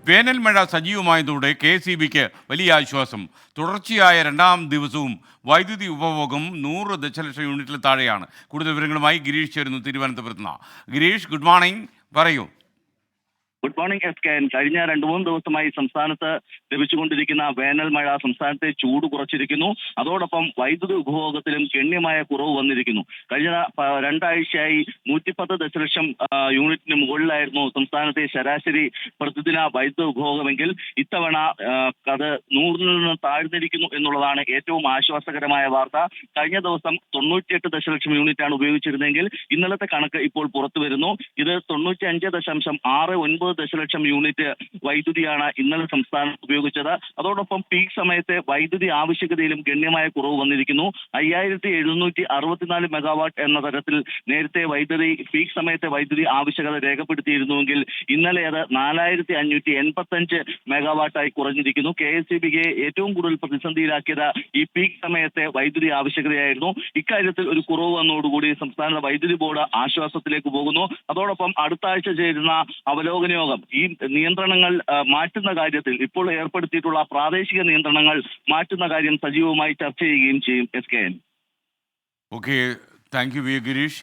വേനൽ മഴ സജീവമായതോടെ KSEBിക്ക് വലിയ ആശ്വാസം. തുടർച്ചയായ രണ്ടാം ദിവസവും വൈദ്യുതി ഉപഭോഗം 100 ദശലക്ഷം യൂണിറ്റിൽ താഴെയാണ്. കൂടുതൽ വിവരങ്ങളുമായി ഗിരീഷ് ചേരുന്നു തിരുവനന്തപുരത്ത് നിന്ന്. ഗിരീഷ്, ഗുഡ് മോർണിംഗ്, പറയൂ. Good morning SKN. കഴിഞ്ഞ 2-3 ദിവസമായി സംസ്ഥാനത്ത് ലഭിച്ചുകൊണ്ടിരിക്കുന്ന വേനൽ മഴ സംസ്ഥാനത്തെ ചൂട് കുറച്ചിരിക്കുന്നു. അതോടൊപ്പം വൈദ്യുതി ഉപഭോഗത്തിലും ഗണ്യമായ കുറവ് വന്നിരിക്കുന്നു. കഴിഞ്ഞ രണ്ടാഴ്ചയായി 110 ദശലക്ഷം യൂണിറ്റിന് മുകളിലായിരുന്നു സംസ്ഥാനത്തെ ശരാശരി പ്രതിദിന വൈദ്യുതി ഉപഭോഗമെങ്കിൽ ഇത്തവണ അത് 100-ൽ നിന്ന് താഴ്ന്നിരിക്കുന്നു എന്നുള്ളതാണ് ഏറ്റവും ആശ്വാസകരമായ വാർത്ത. കഴിഞ്ഞ ദിവസം 98 ദശലക്ഷം യൂണിറ്റാണ് ഉപയോഗിച്ചിരുന്നെങ്കിൽ ഇന്നലത്തെ കണക്ക് ഇപ്പോൾ പുറത്തു വരുന്നു. ഇത് 95.69 ദശലക്ഷം യൂണിറ്റ് വൈദ്യുതിയാണ് ഇന്നലെ സംസ്ഥാനം ഉപയോഗിച്ചത്. അതോടൊപ്പം പീക്ക് സമയത്തെ വൈദ്യുതി ആവശ്യകതയിലും ഗണ്യമായ കുറവ് വന്നിരിക്കുന്നു. 5764 മെഗാവാട്ട് എന്ന തരത്തിൽ നേരത്തെ പീക്ക് സമയത്തെ വൈദ്യുതി ആവശ്യകത രേഖപ്പെടുത്തിയിരുന്നുവെങ്കിൽ ഇന്നലെ അത് 4585 മെഗാവാട്ടായി കുറഞ്ഞിരിക്കുന്നു. KSEBിക്ക് ഏറ്റവും കൂടുതൽ പ്രതിസന്ധിയിലാക്കിയത് ഈ പീക്ക് സമയത്തെ വൈദ്യുതി ആവശ്യകതയായിരുന്നു. ഇക്കാര്യത്തിൽ ഒരു കുറവ് വന്നതോടുകൂടി സംസ്ഥാന വൈദ്യുതി ബോർഡ് ആശ്വാസത്തിലേക്ക് പോകുന്നു. അതോടൊപ്പം അടുത്ത ആഴ്ച ചേരുന്ന അവലോകന യോഗം ഈ നിയന്ത്രണങ്ങൾ മാറ്റുന്ന കാര്യത്തിൽ ഇപ്പോൾ ഏർപ്പെടുത്തിയിട്ടുള്ള പ്രാദേശിക നിയന്ത്രണങ്ങൾ മാറ്റുന്ന കാര്യം സജീവമായി ചർച്ച ചെയ്യുകയും ചെയ്യും. SKN. Okay, thank you Girish.